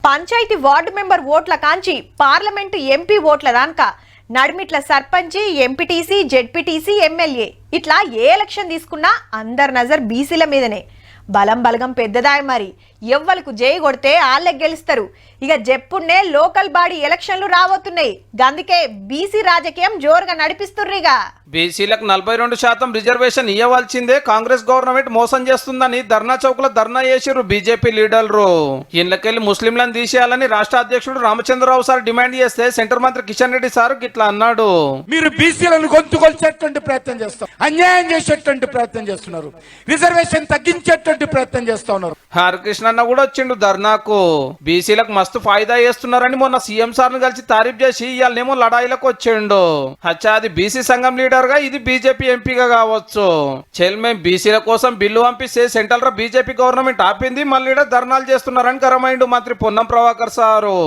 Panchayat ward member ఓట్ల కాంచి parliament MP ఓట్ల దాకా నడిమిట్ల సర్పంచి ఎంపీటీసీ జెడ్పీటీసీ ఎమ్మెల్యే ఇట్లా ఏ ఎలక్షన్ తీసుకున్నా అందరి నజర్ బీసీల మీదనే. బలం బలగం పెద్దదాయ మరి ఎవ్వలకు జై కొడితే ఆళ్ళే గెలుస్తారు. ఇక జెప్పున్నే లోకల్ బాడీ ఎలక్షన్లు రాబోతున్నాయి. గందుకే బీసీ రాజకీయం జోరుగా నడిపిస్తుర్రిగా. బీసీలకు 42% రిజర్వేషన్ ఇవ్వాల్సిందే కాంగ్రెస్ గవర్నమెంట్ మోసం చేస్తుందని ధర్నా చౌక్ లో ధర్నా చేసిర్రు బీజేపీ లీడర్లు. ఇళ్ళకెళ్లి ముస్లింలను తీసేయాలని రాష్ట్ర అధ్యక్షుడు రామచంద్రరావు సార్ డిమాండ్ చేస్తే సెంటర్ మంత్రి కిషన్ రెడ్డి సార్ గిట్లా అన్నాడు. మీరు బీసీలను గొంతుకొల్చేటువంటి ప్రయత్నం చేస్తారు, అన్యాయం చేసేటువంటి ప్రయత్నం చేస్తున్నారు, రిజర్వేషన్ తగ్గించేటువంటి ప్రయత్నం చేస్తా ఉన్నారు. హరికృష్ణ అన్న కూడా వచ్చిండు ధర్నాకు. బీసీలకు మస్తు ఫాయిదా చేస్తున్నారని మొన్న సీఎం సార్ ను కలిసి తారీఫ్ చేసి ఇవాళనేమో లడాయిలకు వచ్చిండు. అచ్చా అది బీసీ సంఘం లీడర్ గా ఇది బీజేపీ ఎంపీగా కావచ్చు. మేం బీసీల కోసం బిల్లు పంపిస్తే సెంట్రల్ రా బీజేపీ గవర్నమెంట్ ఆపింది, మళ్ళీ ధర్నాలు చేస్తున్నారని గరమైండు మంత్రి పొన్నం ప్రభాకర్ సారు.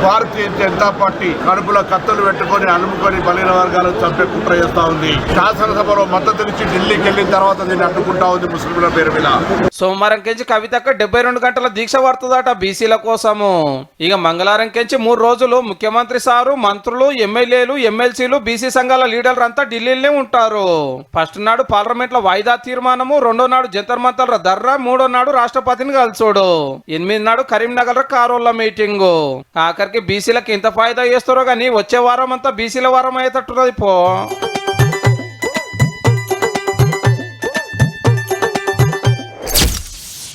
భారతీయ జనతా పార్టీ కడుపులో కత్తులు పెట్టుకొని అలుముకొని బలిన వర్గాలను చంపే కుట్ర చేస్తా ఉంది. శాసనసభలో మద్దతునిచ్చి ఢిల్లీకి వెళ్ళిన తర్వాత దీన్ని అడ్డుకుంటా ఉంది ముస్లింల పేరు మీద. సోమవారం కెంచి కవితక్క 72 గంటల దీక్ష పడుతుందట బీసీల కోసము. ఇక మంగళవారం కెంచి 3 రోజులు ముఖ్యమంత్రి సారు, మంత్రులు, ఎమ్మెల్యేలు, ఎమ్మెల్సీలు, బీసీ సంఘాల లీడర్లు అంతా ఢిల్లీలోనే ఉంటారు. ఫస్ట్ నాడు పార్లమెంట్ లో వాయిదా తీర్మానము, 2వ నాడు జంతర్ మంతర్ దర్రా, 3వ నాడు రాష్ట్రపతిని కలుసుడు, 8 నాడు కరీంనగర్ కారోళ్ళ మీటింగ్. ఆఖరికి బీసీలకు ఎంత ఫాయిదా చేస్తారో గానీ వచ్చే వారం అంతా బీసీల వారం అయ్యేటట్టున్నది పో.